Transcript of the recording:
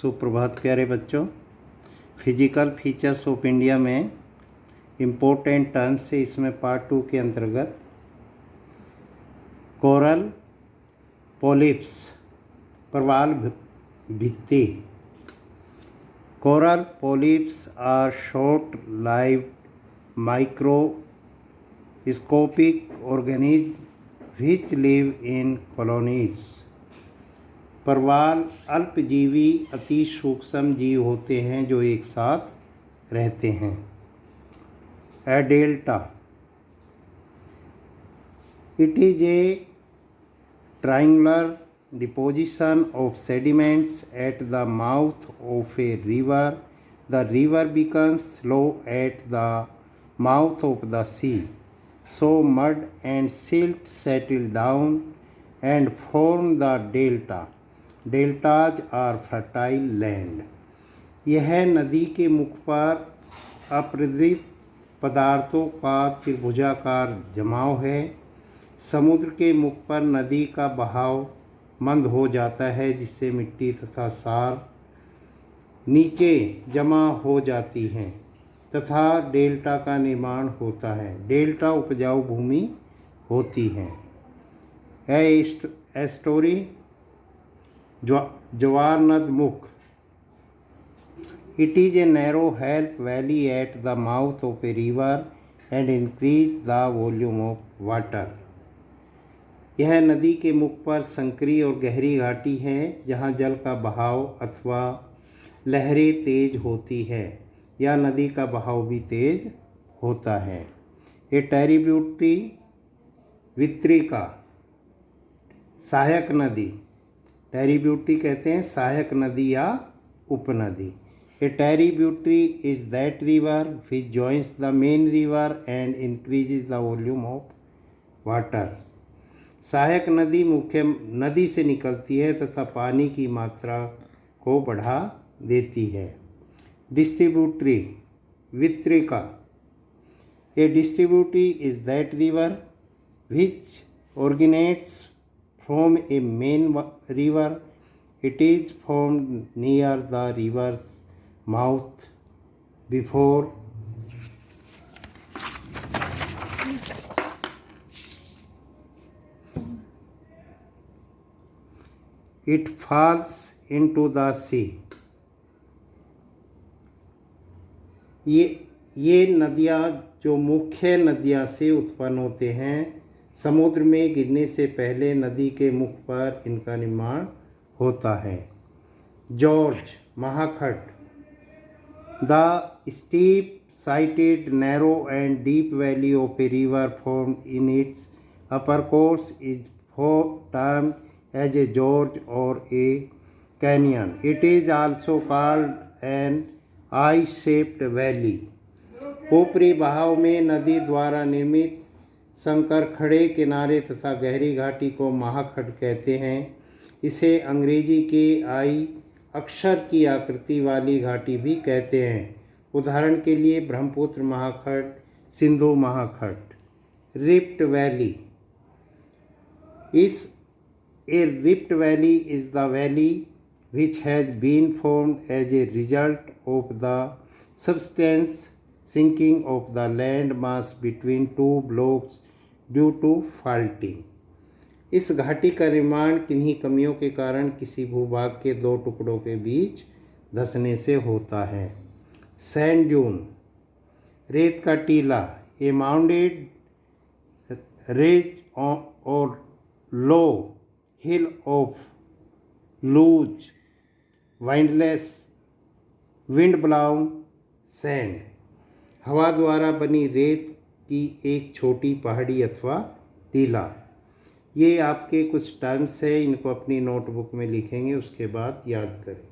सुप्रभात प्यारे बच्चों। फिजिकल फीचर्स ऑफ इंडिया में इम्पोर्टेंट टर्म्स से इसमें पार्ट 2 के अंतर्गत कोरल पॉलिप्स प्रवाल भित्ति। Coral polyps are short lived microscopic organism which live in colonies। प्रवाल अल्पजीवी अति सूक्ष्म जीव होते हैं जो एक साथ रहते हैं। A delta, it is a triangular deposition of sediments at the mouth of a river. The river becomes slow at the mouth of the sea, so mud and silt settle down and form the delta। Deltas are fertile land. यह नदी के मुख पर अपरदित पदार्थों का त्रिभुजाकार जमाव है। समुद्र के मुख पर नदी का बहाव मंद हो जाता है जिससे मिट्टी तथा सार नीचे जमा हो जाती हैं तथा डेल्टा का निर्माण होता है। डेल्टा उपजाऊ भूमि होती है। एस्टोरी जवार नद मुख, it is a narrow help valley eight the mouth of a river and increase the volume of water. यह नदी के मुख पर संकरी और गहरी घाटी है जहाँ जल का बहाव अथवा लहरें तेज होती है या नदी का बहाव भी तेज होता है। ए ट्रिब्यूटरी वितरिका, सहायक नदी। ट्रिब्यूटरी कहते हैं सहायक नदी या उपनदी। A tributary is that river which joins the main river and increases the volume of water. सहायक नदी मुख्य नदी से निकलती है तथा पानी की मात्रा को बढ़ा देती है। डिस्ट्रीब्यूटरी वितरिका, a distributary is that river which originates from a main river. It is formed near the river's mouth before it falls into the sea। ये नदियाँ जो मुख्य नदियाँ से उत्पन्न होते हैं समुद्र में गिरने से पहले नदी के मुख पर इनका निर्माण होता है। जॉर्ज महाखंड, the steep sided narrow and deep valley of a river formed in its upper course is termed as a gorge और a canyon. It is also called an I shaped valley. ऊपरी बहाव में नदी द्वारा निर्मित संकर खड़े किनारे तथा गहरी घाटी को महाखंड कहते हैं। इसे अंग्रेजी के आई अक्षर की आकृति वाली घाटी भी कहते हैं। उदाहरण के लिए ब्रह्मपुत्र महाखंड, सिंधु महाखंड। Rift valley, a rift valley is the valley which has been formed as a result of the substance sinking of the land mass between two blocks due to faulting. इस घाटी का निर्माण किन्हीं कमियों के कारण किसी भूभाग के दो टुकड़ों के बीच धंसने से होता है। सैंड ड्यून, रेत का टीला, ए माउंटेड रेज और low hill of loose windless wind blown sand. हवा द्वारा बनी रेत की एक छोटी पहाड़ी अथवा टीला। ये आपके कुछ टर्म्स है, इनको अपनी नोटबुक में लिखेंगे उसके बाद याद करें।